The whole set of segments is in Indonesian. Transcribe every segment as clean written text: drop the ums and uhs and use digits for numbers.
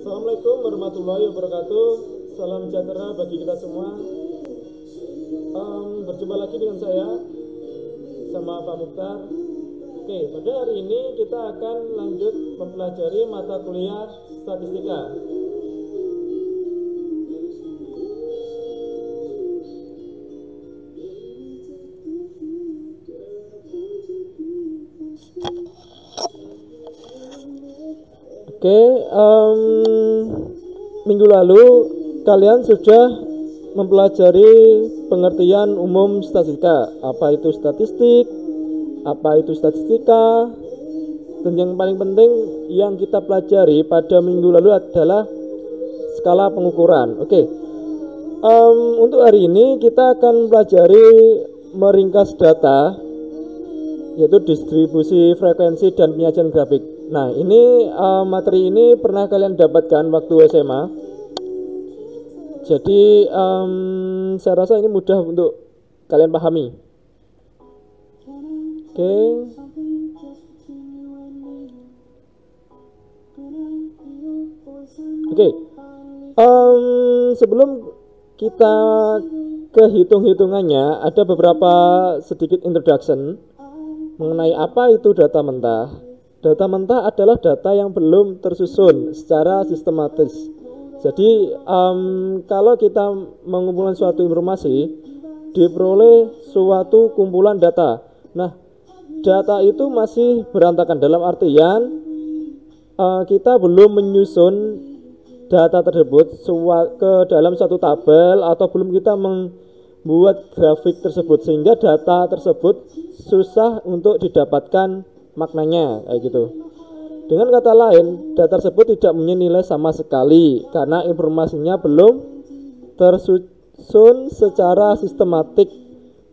Assalamualaikum warahmatullahi wabarakatuh. Salam sejahtera bagi kita semua. Berjumpa lagi dengan saya sama Pak Mukhtar. Oke, pada hari ini kita akan lanjut mempelajari mata kuliah statistika. Oke, minggu lalu kalian sudah mempelajari pengertian umum statistika. Apa itu statistik? Apa itu statistika? Dan yang paling penting yang kita pelajari pada minggu lalu adalah skala pengukuran. Oke, untuk hari ini kita akan pelajari meringkas data, yaitu distribusi frekuensi dan penyajian grafik. Nah, ini materi ini pernah kalian dapatkan waktu SMA. Jadi saya rasa ini mudah untuk kalian pahami. Oke. Oke. Sebelum kita ke hitung-hitungannya, ada beberapa sedikit introduction mengenai apa itu data mentah. Data mentah adalah data yang belum tersusun secara sistematis. Jadi kalau kita mengumpulkan suatu informasi, diperoleh suatu kumpulan data. Nah, data itu masih berantakan, dalam artian kita belum menyusun data tersebut ke dalam satu tabel, atau belum kita membuat grafik tersebut, sehingga data tersebut susah untuk didapatkan maknanya, kayak gitu. Dengan kata lain, data tersebut tidak punya nilai sama sekali karena informasinya belum tersusun secara sistematik,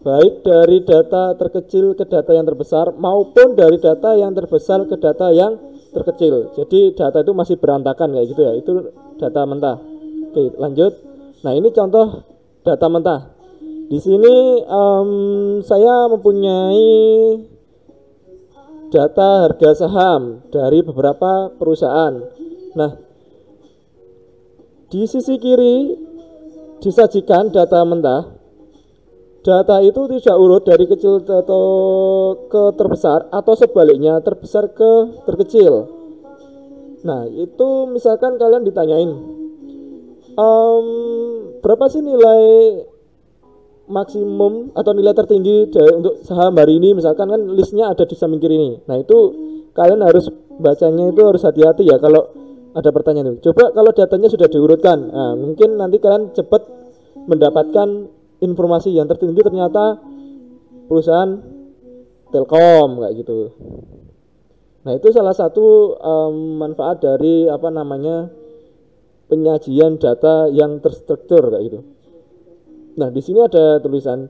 baik dari data terkecil ke data yang terbesar maupun dari data yang terbesar ke data yang terkecil. Jadi data itu masih berantakan, kayak gitu ya. Itu data mentah. Oke, lanjut. Nah, ini contoh data mentah. Di sini saya mempunyai data harga saham dari beberapa perusahaan. Nah, di sisi kiri disajikan data mentah. Data itu tidak urut dari kecil atau ke terbesar, atau sebaliknya terbesar ke terkecil. Nah, itu misalkan kalian ditanyain, berapa sih nilai maksimum atau nilai tertinggi untuk saham hari ini, misalkan kan listnya ada di samping kiri ini. Nah, itu kalian harus bacanya itu harus hati-hati ya kalau ada pertanyaan itu. Coba kalau datanya sudah diurutkan, nah, mungkin nanti kalian cepat mendapatkan informasi yang tertinggi ternyata perusahaan Telkom, kayak gitu. Nah, itu salah satu manfaat dari penyajian data yang terstruktur, kayak gitu. Nah, di sini ada tulisan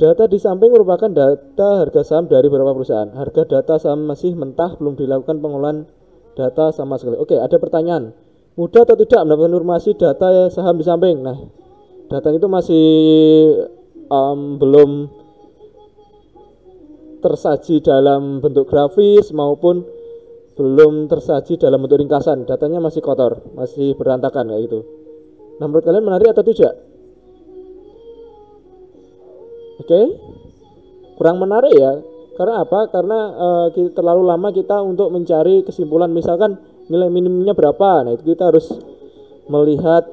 data di samping merupakan data harga saham dari beberapa perusahaan. Harga data saham masih mentah, belum dilakukan pengolahan data sama sekali. Oke, ada pertanyaan. Mudah atau tidak mendapatkan informasi data saham di samping? Nah, data itu masih belum tersaji dalam bentuk grafis maupun belum tersaji dalam bentuk ringkasan. Datanya masih kotor, masih berantakan, kayak gitu. Nah, menurut kalian menarik atau tidak? Oke, kurang menarik ya. Karena apa? Karena terlalu lama kita untuk mencari kesimpulan. Misalkan nilai minimumnya berapa. Nah, itu kita harus melihat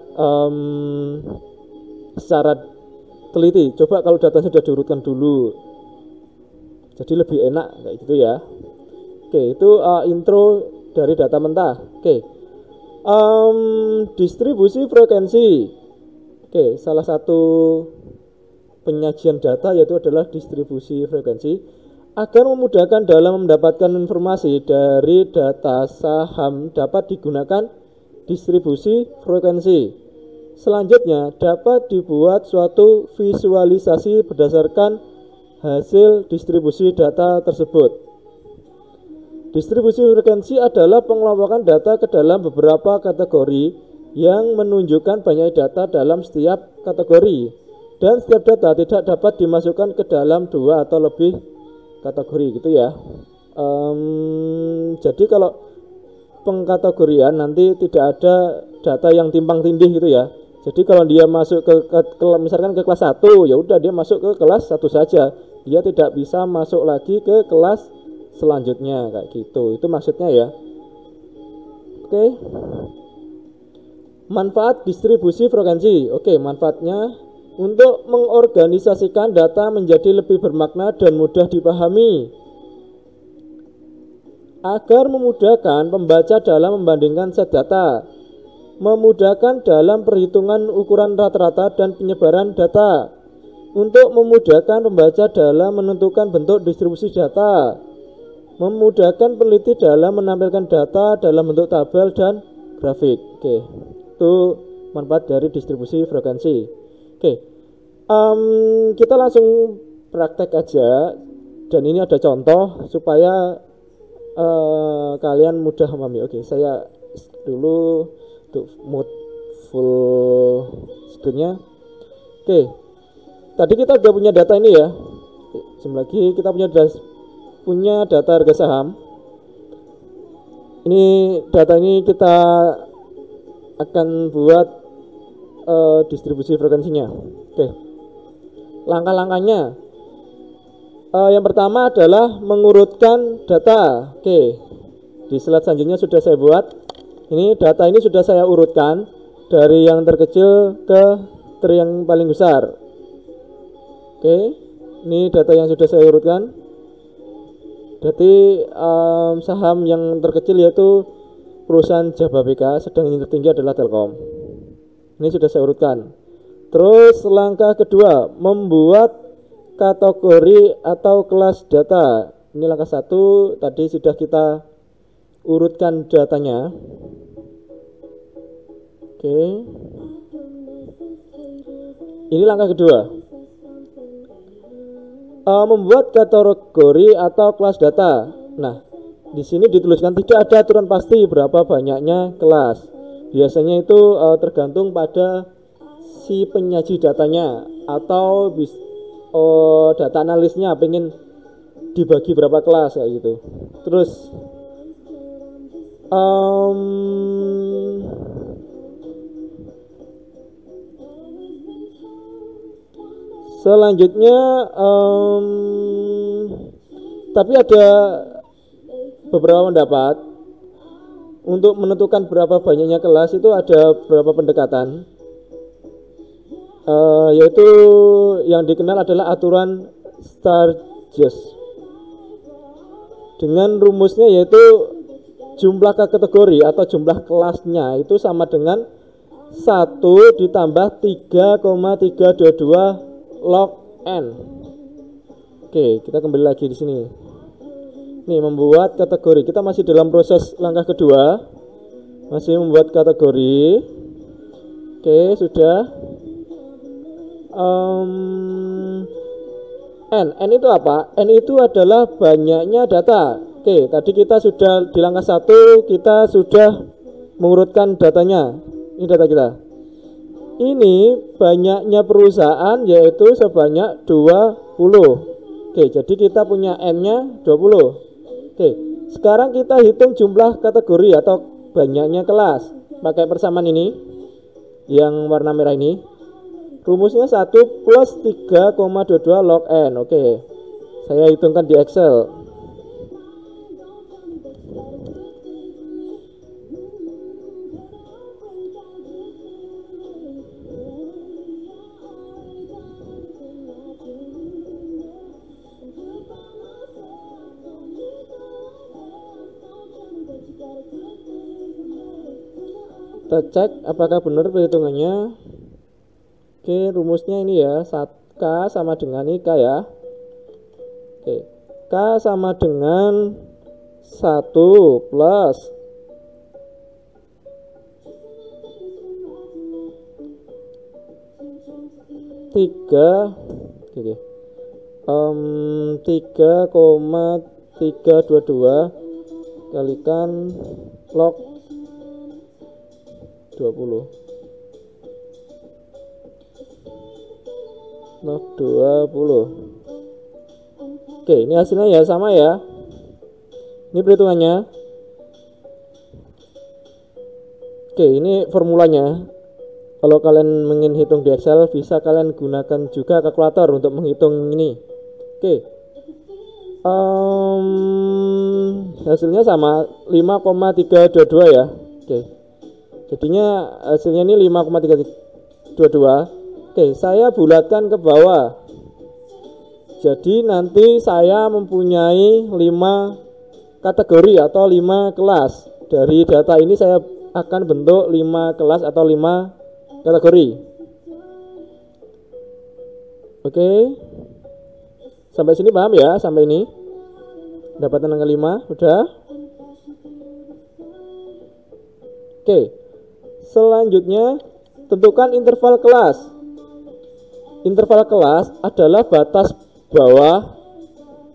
secara teliti. Coba kalau data sudah diurutkan dulu, jadi lebih enak, kayak gitu ya. Oke, itu intro dari data mentah. Oke, distribusi frekuensi. Oke, salah satu penyajian data yaitu adalah distribusi frekuensi. Agar memudahkan dalam mendapatkan informasi dari data saham dapat digunakan distribusi frekuensi. Selanjutnya dapat dibuat suatu visualisasi berdasarkan hasil distribusi data tersebut. Distribusi frekuensi adalah pengelompokan data ke dalam beberapa kategori yang menunjukkan banyak data dalam setiap kategori. Dan setiap data tidak dapat dimasukkan ke dalam dua atau lebih kategori, gitu ya. Jadi kalau pengkategorian nanti tidak ada data yang timpang tindih gitu ya. Jadi kalau dia masuk misalkan ke kelas 1, ya udah dia masuk ke kelas 1 saja. Dia tidak bisa masuk lagi ke kelas selanjutnya kayak gitu. Itu maksudnya ya. Oke. Manfaat distribusi frekuensi. Oke, manfaatnya untuk mengorganisasikan data menjadi lebih bermakna dan mudah dipahami. Agar memudahkan pembaca dalam membandingkan set data, memudahkan dalam perhitungan ukuran rata-rata dan penyebaran data, untuk memudahkan pembaca dalam menentukan bentuk distribusi data, memudahkan peneliti dalam menampilkan data dalam bentuk tabel dan grafik. Oke, itu manfaat dari distribusi frekuensi. Oke, kita langsung praktek aja, dan ini ada contoh supaya kalian mudah memahami. Oke, saya dulu untuk mode full screen-nya. Oke, tadi kita udah punya data ini ya. Sebelum lagi kita punya data harga saham. Ini data ini kita akan buat distribusi frekuensinya. Oke, langkah-langkahnya. Yang pertama adalah mengurutkan data. Oke, di slide selanjutnya sudah saya buat. Ini data ini sudah saya urutkan dari yang terkecil ke yang paling besar. Oke, ini data yang sudah saya urutkan. Jadi saham yang terkecil yaitu perusahaan Jababeka, sedang yang tertinggi adalah Telkom. Ini sudah saya urutkan. Terus langkah kedua, membuat kategori atau kelas data. Ini langkah 1, tadi sudah kita urutkan datanya. Oke. Ini langkah kedua. Membuat kategori atau kelas data. Nah, di sini dituliskan tidak ada aturan pasti berapa banyaknya kelas. Biasanya itu tergantung pada si penyaji datanya atau data analisnya pengen dibagi berapa kelas kayak gitu. Terus selanjutnya tapi ada beberapa pendapat untuk menentukan berapa banyaknya kelas. Itu ada beberapa pendekatan, yaitu yang dikenal adalah aturan Sturges. Dengan rumusnya yaitu jumlah kategori atau jumlah kelasnya itu sama dengan 1 ditambah 3,322 log n. Oke, kita kembali lagi di sini. Nih, membuat kategori. Kita masih dalam proses langkah kedua. Masih membuat kategori. Oke, sudah. N itu apa? N itu adalah banyaknya data. Oke, tadi kita sudah di langkah 1 kita sudah mengurutkan datanya. Ini data kita. Ini banyaknya perusahaan yaitu sebanyak 20. Oke, jadi kita punya N-nya 20. Oke, sekarang kita hitung jumlah kategori atau banyaknya kelas. Pakai persamaan ini yang warna merah ini. Rumusnya 1 plus 3,22 log n. Oke, saya hitungkan di Excel. Kita cek apakah benar perhitungannya. Oke, rumusnya ini ya, K sama dengan ini K ya. Oke, K sama dengan 1 plus 3,322 kalikan log 20 log 20. Oke, ini hasilnya ya sama ya. Ini perhitungannya. Oke, ini formulanya. Kalau kalian ingin hitung di Excel, bisa kalian gunakan juga kalkulator untuk menghitung ini. Oke. Hasilnya sama 5,322 ya. Oke. Jadinya hasilnya ini 5,322. Oke, saya bulatkan ke bawah. Jadi nanti saya mempunyai 5 kategori atau 5 kelas. Dari data ini saya akan bentuk 5 kelas atau 5 kategori. Oke. Sampai sini paham ya? Sampai ini dapatan angka 5 udah. Oke. Selanjutnya tentukan interval kelas. Interval kelas adalah batas bawah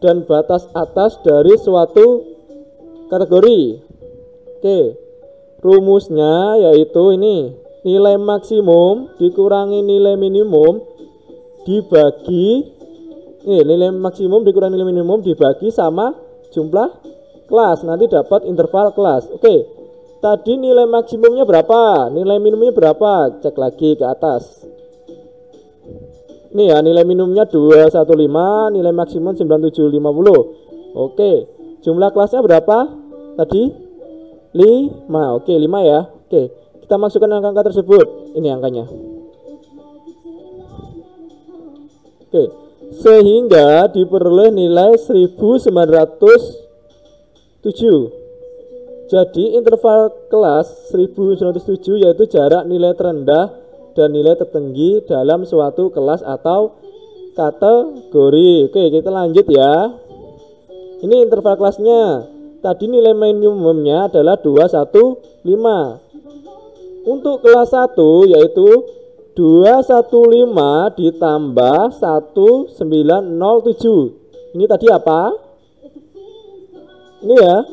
dan batas atas dari suatu kategori. Oke. Rumusnya yaitu ini, nilai maksimum dikurangi nilai minimum dibagi nilai maksimum dikurangi nilai minimum dibagi sama jumlah kelas, nanti dapat interval kelas. Oke, tadi nilai maksimumnya berapa, nilai minimumnya berapa, cek lagi ke atas. Ini ya, nilai minimumnya 215, nilai maksimum 9750. Oke, jumlah kelasnya berapa tadi? 5. Oke, 5 ya. Oke, kita masukkan angka tersebut. Ini angkanya. Oke, sehingga diperoleh nilai 1907. Jadi interval kelas 1907 yaitu jarak nilai terendah dan nilai tertinggi dalam suatu kelas atau kategori. Oke, kita lanjut ya. Ini interval kelasnya. Tadi nilai minimumnya adalah 215. Untuk kelas 1 yaitu 215 ditambah 1907. Ini tadi apa? Ini ya.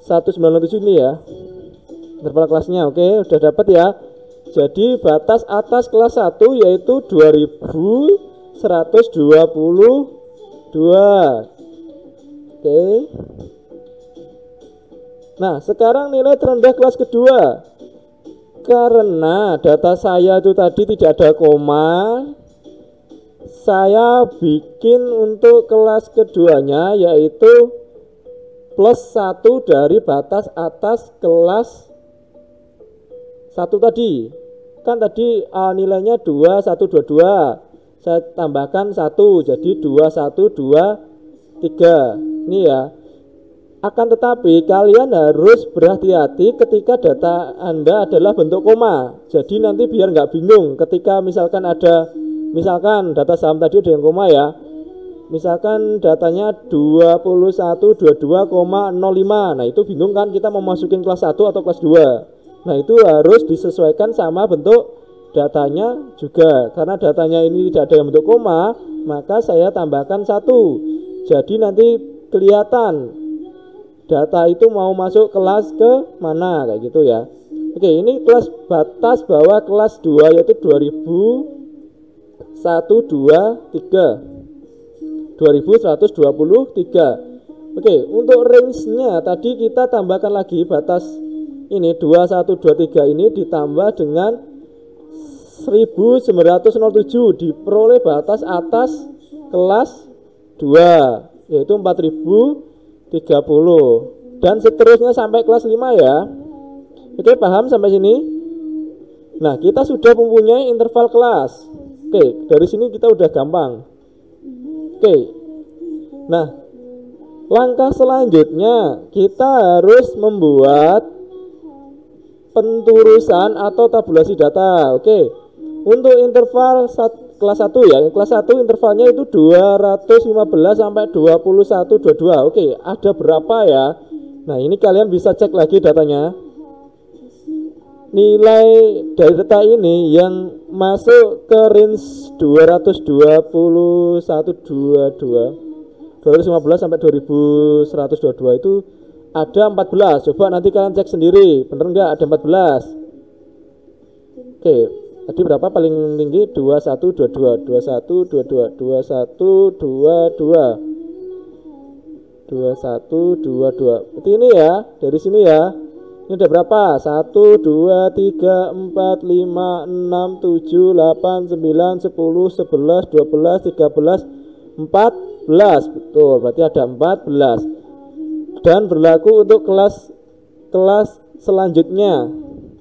1907 ini ya. Interval kelasnya. Oke, udah dapat ya. Jadi batas atas kelas 1 yaitu 2122. Oke. Nah, sekarang nilai terendah kelas kedua. Karena data saya itu tadi tidak ada koma, saya bikin untuk kelas keduanya yaitu plus 1 dari batas atas kelas 1 tadi. Kan tadi nilainya 2122. Saya tambahkan 1 jadi 2123. Ini ya. Akan tetapi kalian harus berhati-hati ketika data Anda adalah bentuk koma. Jadi nanti biar nggak bingung ketika misalkan data saham tadi ada yang koma ya. Misalkan datanya 2122,05. Nah, itu bingung kan kita mau masukin kelas 1 atau kelas 2. Nah, itu harus disesuaikan sama bentuk datanya juga. Karena datanya ini tidak ada yang bentuk koma, maka saya tambahkan 1. Jadi nanti kelihatan data itu mau masuk kelas ke mana kayak gitu ya. Oke, ini kelas batas bawah kelas 2 yaitu 2123. Oke, untuk range-nya tadi kita tambahkan lagi batas ini 2123 ini ditambah dengan 1907 diperoleh batas atas kelas 2 yaitu 4030 dan seterusnya sampai kelas 5 ya. Oke, paham sampai sini? Nah, kita sudah mempunyai interval kelas. Oke, dari sini kita udah gampang. Oke. Nah, langkah selanjutnya kita harus membuat penturusan atau tabulasi data. Oke. Untuk interval kelas 1 ya. Kelas 1 intervalnya itu 215 sampai 2122. Oke, ada berapa ya? Nah, ini kalian bisa cek lagi datanya. Nilai dari data ini yang masuk ke range 215 sampai 2122 itu ada 14. Coba nanti kalian cek sendiri, bener enggak ada 14? Oke, tadi berapa paling tinggi? 2122, 2122, 2122, 2122. Berarti ini ya, dari sini ya. Ini ada berapa? 1, 2, 3, 4, 5, 6, 7, 8, 9, 10, 11, 12, 13, 14. Betul, berarti ada 14. Dan berlaku untuk kelas selanjutnya.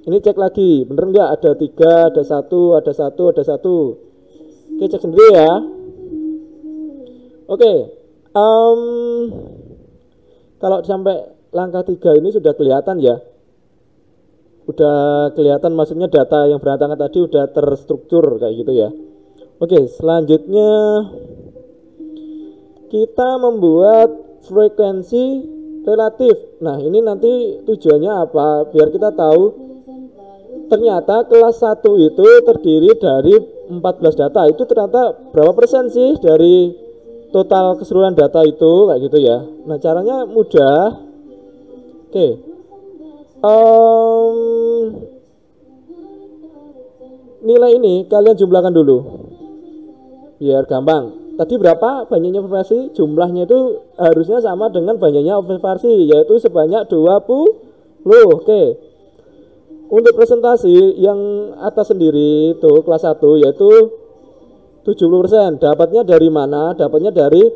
Ini cek lagi, bener nggak? Ada 3, ada 1, ada 1, ada 1. Oke, cek sendiri ya. Oke, kalau sampai langkah 3 ini sudah kelihatan ya. Udah kelihatan, maksudnya data yang berantakan tadi udah terstruktur kayak gitu ya. Oke, selanjutnya kita membuat frekuensi relatif. Nah, ini nanti tujuannya apa? Biar kita tahu ternyata kelas 1 itu terdiri dari 14 data. Itu ternyata berapa persen sih dari total keseluruhan data itu, kayak gitu ya. Nah, caranya mudah. Oke. Nilai ini kalian jumlahkan dulu biar gampang. Tadi berapa banyaknya observasi? Jumlahnya itu harusnya sama dengan banyaknya observasi, yaitu sebanyak 20. Oke. Untuk presentasi yang atas sendiri itu kelas 1 yaitu 70%. Dapatnya dari mana? Dapatnya dari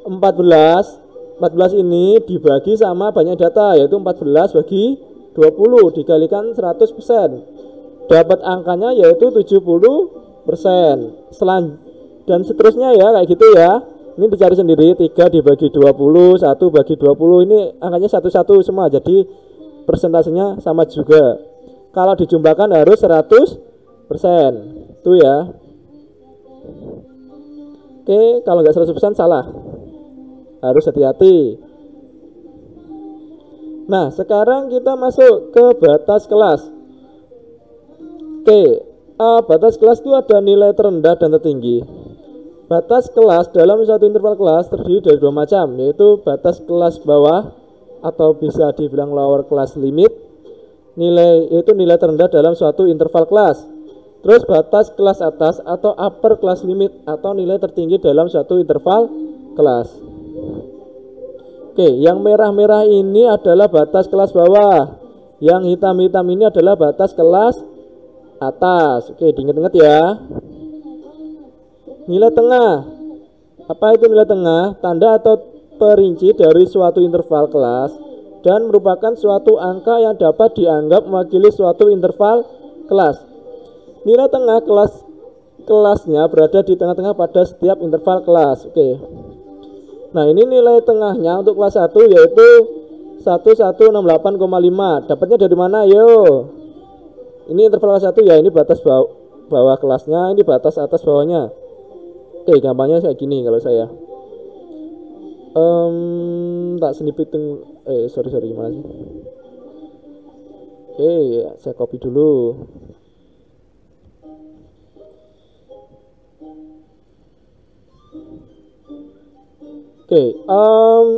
14. 14 ini dibagi sama banyak data, yaitu 14 bagi 20 dikalikan 100%. Dapat angkanya yaitu 70%. Dan seterusnya ya, kayak gitu ya. Ini dicari sendiri, 3 dibagi 20, 1 bagi 20, ini angkanya satu-satu semua, jadi persentasenya sama juga. Kalau dijumlahkan harus 100%. Itu ya. Oke, kalau nggak 100% salah. Harus hati-hati. Nah, sekarang kita masuk ke batas kelas. Oke, batas kelas itu ada nilai terendah dan tertinggi. Batas kelas dalam suatu interval kelas terdiri dari 2 macam, yaitu batas kelas bawah atau bisa dibilang lower class limit. Yaitu nilai terendah dalam suatu interval kelas. Terus batas kelas atas atau upper class limit atau nilai tertinggi dalam suatu interval kelas. Oke, yang merah-merah ini adalah batas kelas bawah. Yang hitam-hitam ini adalah batas kelas atas. Oke, diingat-ingat ya. Nilai tengah. Apa itu nilai tengah? Tanda atau perinci dari suatu interval kelas dan merupakan suatu angka yang dapat dianggap mewakili suatu interval kelas. Nilai tengah kelasnya berada di tengah-tengah pada setiap interval kelas. Oke. Nah, ini nilai tengahnya untuk kelas 1 yaitu 1168,5. Dapatnya dari mana? Yo. Ini interval kelas 1 ya, ini batas bawah kelasnya, ini batas atas bawahnya. Oke, gampangnya kayak gini kalau saya. Tak snipping. Sorry gimana sih? Oke, saya copy dulu. Oke,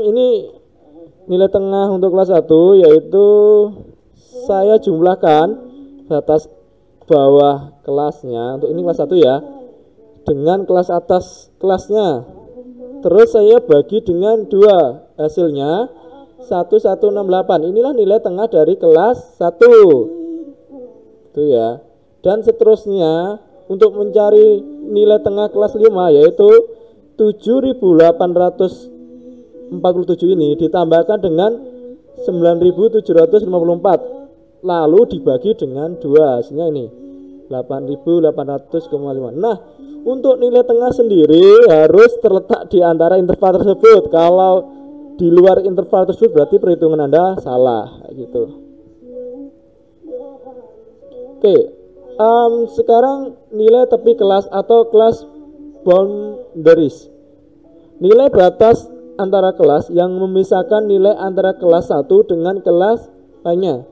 ini nilai tengah untuk kelas 1 yaitu saya jumlahkan batas bawah kelasnya untuk ini kelas 1 ya dengan kelas atas kelasnya. Terus saya bagi dengan 2, hasilnya 1168. Inilah nilai tengah dari kelas 1. Itu ya. Dan seterusnya untuk mencari nilai tengah kelas 5 yaitu 7.847 ini ditambahkan dengan 9.754 lalu dibagi dengan 2, hasilnya ini 8.800,5. Nah, untuk nilai tengah sendiri harus terletak di antara interval tersebut. Kalau di luar interval tersebut berarti perhitungan Anda salah gitu. Oke, sekarang nilai tepi kelas atau kelas boundaries. Nilai batas antara kelas yang memisahkan nilai antara kelas 1 dengan kelas lainnya.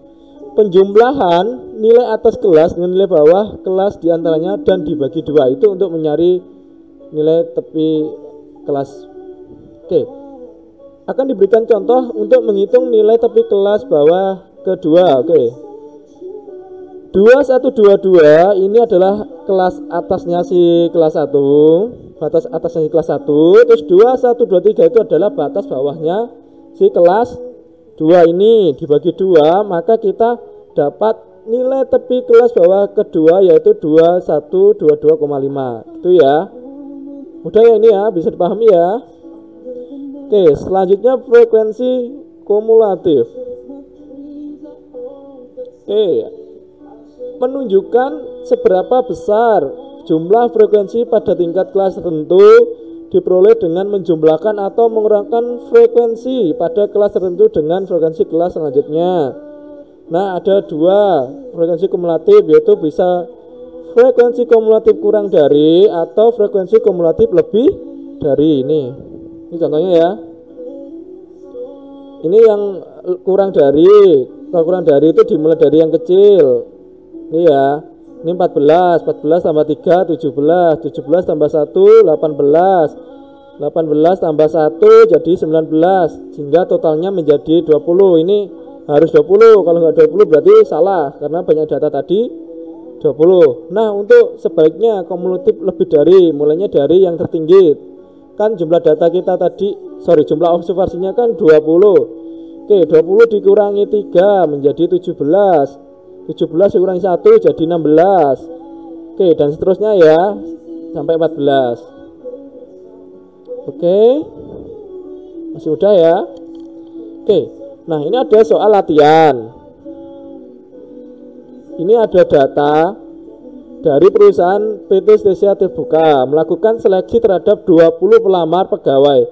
Penjumlahan nilai atas kelas dengan nilai bawah kelas diantaranya dan dibagi 2 itu untuk mencari nilai tepi kelas. Oke. Akan diberikan contoh untuk menghitung nilai tepi kelas bawah kedua. Oke. 2122 ini adalah kelas atasnya si kelas 1, batas atasnya si kelas 1. Terus 2123 itu adalah batas bawahnya si kelas 2 ini dibagi 2, maka kita dapat nilai tepi kelas bawah kedua yaitu 2122,5. Itu ya. Mudah ya ini ya, bisa dipahami ya. Oke, selanjutnya frekuensi kumulatif. Oke, menunjukkan seberapa besar jumlah frekuensi pada tingkat kelas tertentu diperoleh dengan menjumlahkan atau mengurangkan frekuensi pada kelas tertentu dengan frekuensi kelas selanjutnya. Nah, ada 2 frekuensi kumulatif, yaitu bisa frekuensi kumulatif kurang dari atau frekuensi kumulatif lebih dari ini. Ini contohnya ya. Ini yang kurang dari. Kalau kurang dari itu dimulai dari yang kecil. Ini ya. Ini 14 tambah 3 17, 17 tambah 1 18, 18 tambah 1 jadi 19, sehingga totalnya menjadi 20. Ini harus 20, kalau nggak 20 berarti salah karena banyak data tadi 20. Nah, untuk sebaliknya kumulatif lebih dari, mulainya dari yang tertinggi. Kan jumlah data kita tadi, jumlah observasinya kan 20. Oke, 20 dikurangi 3 menjadi 17. 17 dikurangi 1 jadi 16. Oke, dan seterusnya ya sampai 14. Oke, masih mudah ya. Oke, nah ini ada soal latihan. Ini ada data dari perusahaan PT Stesia Terbuka melakukan seleksi terhadap 20 pelamar pegawai,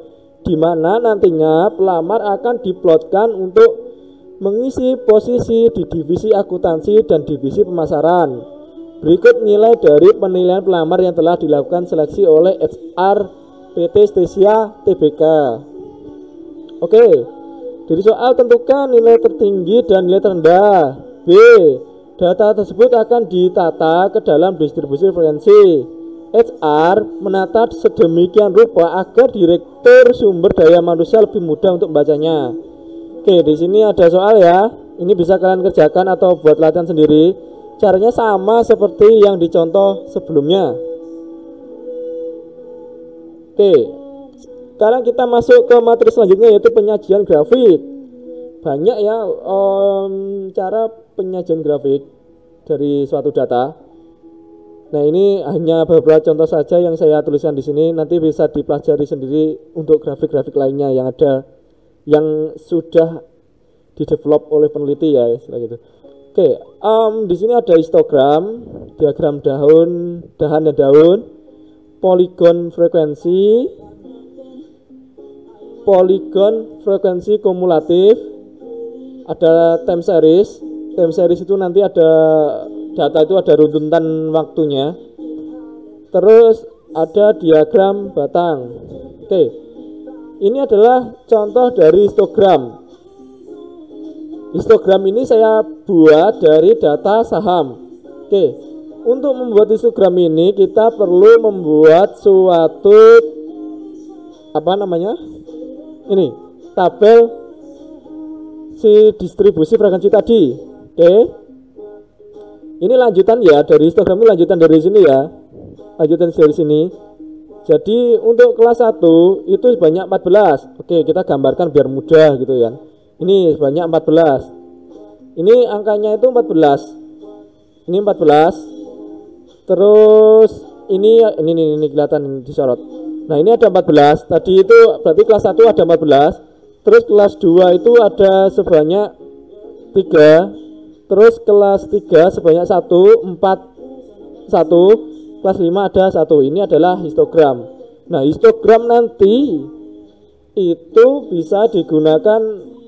di mana nantinya pelamar akan diplotkan untuk mengisi posisi di divisi akuntansi dan divisi pemasaran. Berikut nilai dari penilaian pelamar yang telah dilakukan seleksi oleh HR PT Stesia Tbk. Oke, dari soal tentukan nilai tertinggi dan nilai terendah. B. Data tersebut akan ditata ke dalam distribusi frekuensi. HR menata sedemikian rupa agar direktur sumber daya manusia lebih mudah untuk membacanya. Oke, di sini ada soal ya. Ini bisa kalian kerjakan atau buat latihan sendiri. Caranya sama seperti yang dicontoh sebelumnya. Oke, sekarang kita masuk ke materi selanjutnya yaitu penyajian grafik. Banyak ya cara penyajian grafik dari suatu data. Nah, ini hanya beberapa contoh saja yang saya tuliskan di sini. Nanti bisa dipelajari sendiri untuk grafik-grafik lainnya yang ada, yang sudah didevelop oleh peneliti ya, istilah gitu. Oke, di sini ada histogram, diagram dahan dan daun, poligon frekuensi kumulatif, ada time series. Time series itu nanti ada data itu ada runtutan waktunya. Terus ada diagram batang. Oke. Ini adalah contoh dari histogram. Histogram ini saya buat dari data saham. Oke, untuk membuat histogram ini kita perlu membuat suatu ini tabel si distribusi frekuensi tadi. Oke, ini lanjutan ya dari histogram ini, lanjutan dari sini ya, lanjutan dari sini. Jadi untuk kelas 1 itu sebanyak 14. Oke, kita gambarkan biar mudah gitu ya. Ini sebanyak 14. Ini angkanya itu 14. Ini 14. Terus ini kelihatan disorot. Nah, ini ada 14. Tadi itu berarti kelas 1 ada 14. Terus kelas 2 itu ada sebanyak 3. Terus kelas 3 sebanyak 1, 4, 1. Kelas 5 ada 1. Ini adalah histogram. Nah, histogram nanti itu bisa digunakan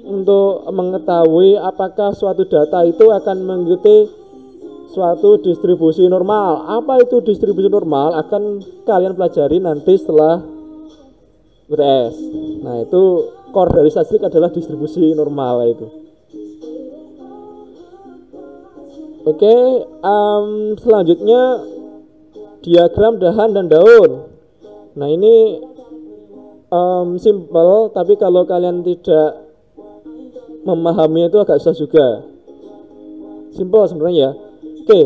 untuk mengetahui apakah suatu data itu akan mengikuti suatu distribusi normal. Apa itu distribusi normal akan kalian pelajari nanti setelah UTS. Nah, itu core dari statistik adalah distribusi normal itu. Oke, selanjutnya diagram dahan dan daun. Nah, ini simple, tapi kalau kalian tidak memahami itu agak susah juga. Simple sebenarnya ya. Oke,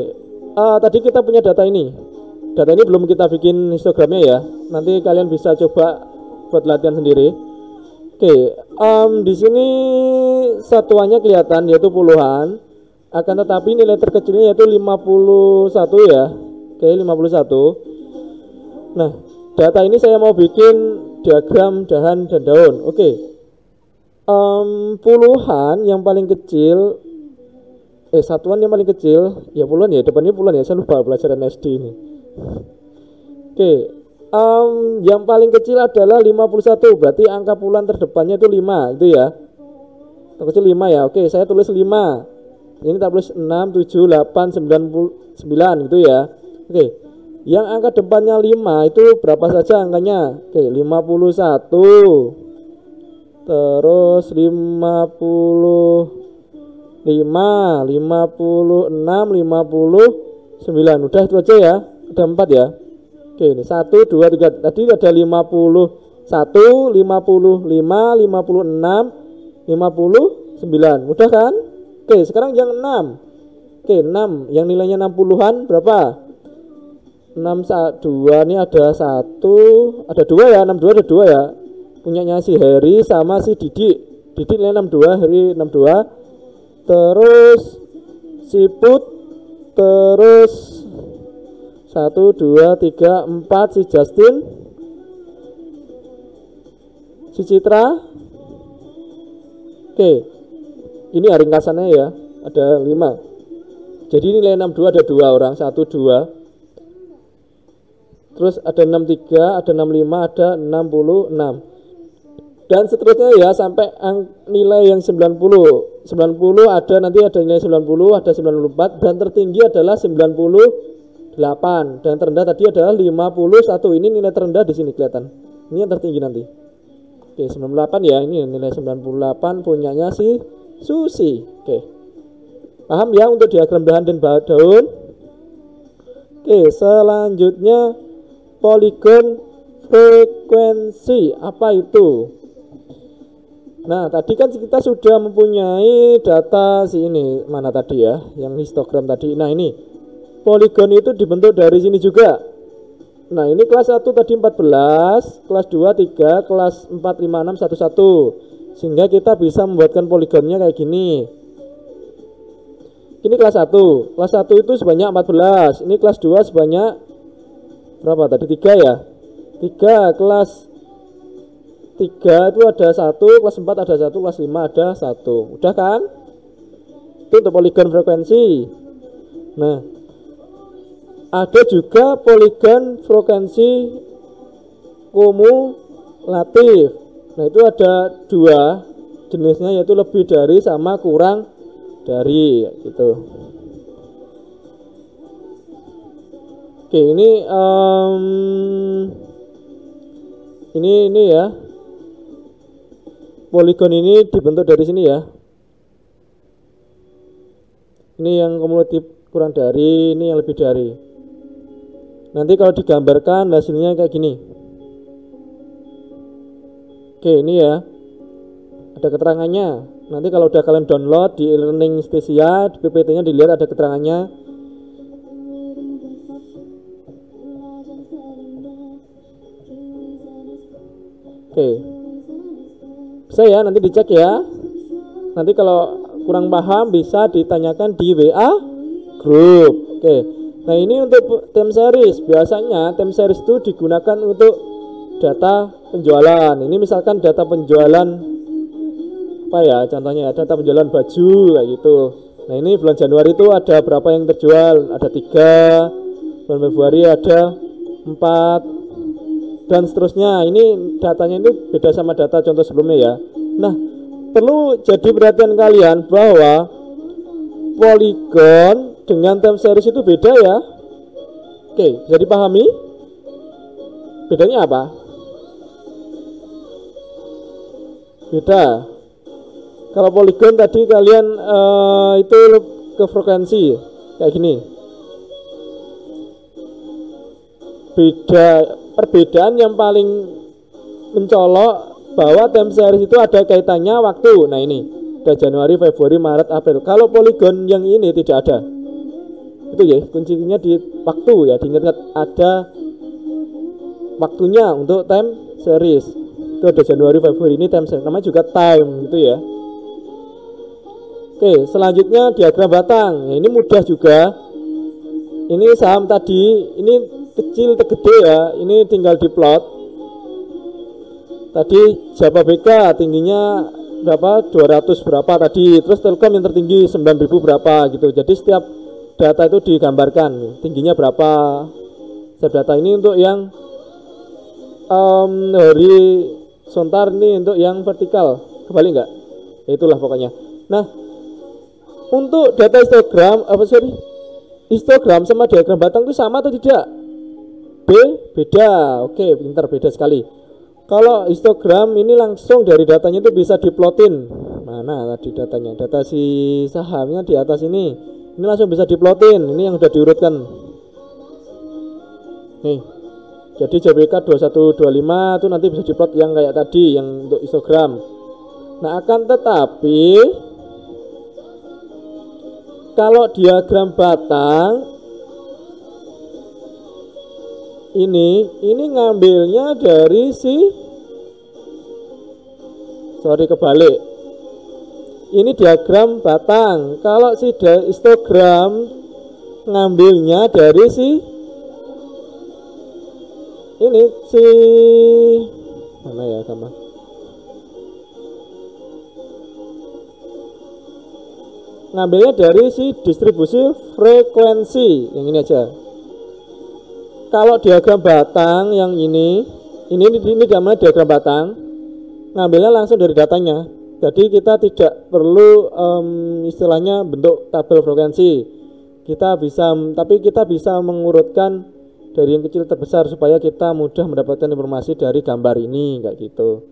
tadi kita punya data ini. Data ini belum kita bikin histogramnya ya. Nanti kalian bisa coba buat latihan sendiri. Oke, di sini satuannya kelihatan yaitu puluhan, akan tetapi nilai terkecilnya yaitu 51 ya. Oke, 51. Nah, data ini saya mau bikin diagram dahan dan daun. Oke, puluhan yang paling kecil, satuan yang paling kecil, ya puluhan ya, depannya puluhan ya, saya lupa pelajaran SD ini. Oke, yang paling kecil adalah 51, berarti angka puluhan terdepannya itu 5, itu ya. Terkecil 5 ya, oke saya tulis 5. Ini tak tulis 6, 7, 8, 9 gitu ya. Oke, yang angka depannya 5 itu berapa saja angkanya? Oke, 51. Terus 55, 56, 59. Udah itu aja ya. Ada 4 ya. Oke, ini 1, 2, 3. Tadi ada 51, 55, 56, 59. Mudah kan? Oke, sekarang yang 6. Oke, 6. Yang nilainya 60-an berapa? 62 ini ada 1, ada 2 ya, 62 ada 2 ya. Punyanya si Heri sama si Didik. Didik nilai 62, Heri 62. Terus si Put, terus 1, 2, 3, 4 si Justin, si Citra. Oke, ini ringkasannya ya, ada 5. Jadi nilai 62 ada 2 orang, 1, 2. Terus ada 63, ada 65, ada 66. Dan seterusnya ya sampai nilai yang 90. 90 ada, nanti ada nilai 90, ada 94, dan tertinggi adalah 98, dan terendah tadi adalah 51. Ini nilai terendah di sini kelihatan. Ini yang tertinggi nanti. Oke, 98 ya, ini nilai 98 punyanya si Susi. Oke. Paham ya untuk diagram dahan dan daun? Oke, selanjutnya poligon frekuensi. Apa itu? Nah, tadi kan kita sudah mempunyai data si ini. Mana tadi ya? Yang histogram tadi. Nah, ini. Poligon itu dibentuk dari sini juga. Nah, ini kelas 1 tadi 14, kelas 2 3, kelas 4 5 6 1 1. Sehingga kita bisa membuatkan poligonnya kayak gini. Ini kelas 1. Kelas 1 itu sebanyak 14. Ini kelas 2 sebanyak berapa tadi? 3 ya. 3. Kelas 3 itu ada 1, kelas 4 ada 1, kelas 5 ada 1. Udah kan? Itu untuk poligon frekuensi. Nah, ada juga poligon frekuensi kumulatif. Nah, itu ada 2 jenisnya, yaitu lebih dari sama kurang dari gitu. Oke, ini ya. Poligon ini dibentuk dari sini ya. Ini yang kumulatif kurang dari, ini yang lebih dari. Nanti kalau digambarkan hasilnya kayak gini. Oke, ini ya. Ada keterangannya. Nanti kalau udah kalian download di e-learning Stesia, di PPT-nya dilihat ada keterangannya. Oke. Bisa ya, nanti dicek ya. Nanti kalau kurang paham bisa ditanyakan di WA group. Oke. Nah, ini untuk time series. Biasanya time series itu digunakan untuk data penjualan. Ini misalkan data penjualan apa ya? Contohnya data penjualan baju kayak gitu. Nah, ini bulan Januari itu ada berapa yang terjual? Ada 3. Bulan Februari ada 4 dan seterusnya. Ini datanya ini beda sama data contoh sebelumnya ya. Nah, perlu jadi perhatian kalian bahwa poligon dengan time series itu beda ya. Oke, bisa dipahami? Bedanya apa? Beda. Kalau poligon tadi kalian itu ke frekuensi kayak gini. Perbedaan yang paling mencolok bahwa time series itu ada kaitannya waktu. Nah, ini ada Januari, Februari, Maret, April. Kalau poligon yang ini tidak ada. Itu ya, kuncinya di waktu ya, diingat ada waktunya untuk time series. Itu Itu ada Januari, Februari, ini time series, namanya juga time gitu ya. Oke, selanjutnya diagram batang. Ini mudah juga. Ini saham tadi, ini kecil ke gede ya. Ini tinggal diplot. Tadi Java BK tingginya berapa? 200 berapa tadi. Terus Telkom yang tertinggi 9.000 berapa gitu. Jadi setiap data itu digambarkan tingginya berapa. Setiap data ini untuk yang horizontal, ini untuk yang vertikal. Kembali enggak? Itulah pokoknya. Nah, untuk data histogram, histogram sama diagram batang itu sama atau tidak? Beda. Oke, pintar, beda sekali. Kalau histogram ini langsung dari datanya itu bisa diplotin. Mana tadi datanya? Data si sahamnya di atas ini. Ini langsung bisa diplotin. Ini yang sudah diurutkan. Nih. Jadi JBK 2125 itu nanti bisa diplot yang kayak tadi, yang untuk histogram. Nah, akan tetapi kalau diagram batang ini ngambilnya dari kebalik. Ini diagram batang. Kalau si histogram ngambilnya dari mana ya sama? Ngambilnya dari distribusi frekuensi yang ini aja. Kalau diagram batang yang ini namanya diagram batang, ngambilnya langsung dari datanya. Jadi kita tidak perlu istilahnya bentuk tabel frekuensi. Tapi kita bisa mengurutkan dari yang kecil terbesar supaya kita mudah mendapatkan informasi dari gambar ini kayak gitu.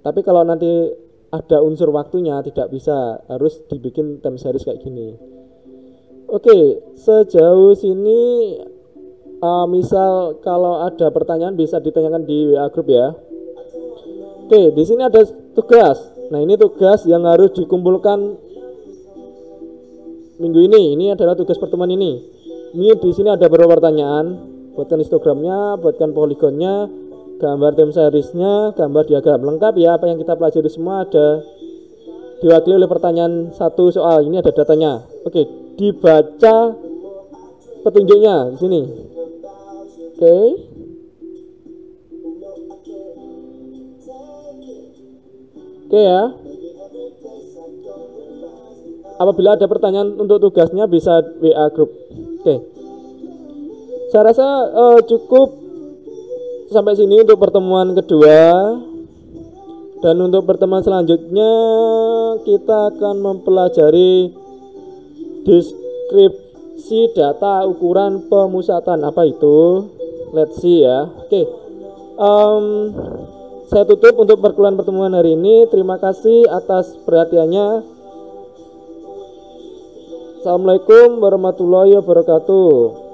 Tapi kalau nanti ada unsur waktunya tidak bisa, harus dibikin time series kayak gini. Oke, sejauh sini misal kalau ada pertanyaan bisa ditanyakan di WA group ya. Oke, di sini ada tugas. Nah, ini tugas yang harus dikumpulkan minggu ini. Ini adalah tugas pertemuan ini. Ini di sini ada beberapa pertanyaan. Buatkan histogramnya, buatkan poligonnya, gambar time seriesnya, gambar diagram lengkap ya. Apa yang kita pelajari semua ada diwakili oleh pertanyaan satu soal. Ini ada datanya. Oke, dibaca petunjuknya di sini. Oke. Oke ya. Apabila ada pertanyaan untuk tugasnya bisa WA group. Oke. Saya rasa cukup sampai sini untuk pertemuan kedua. Dan untuk pertemuan selanjutnya kita akan mempelajari deskripsi data ukuran pemusatan. Apa itu? Let's see ya. Oke. Saya tutup untuk pertemuan hari ini. Terima kasih atas perhatiannya. Assalamualaikum warahmatullahi wabarakatuh.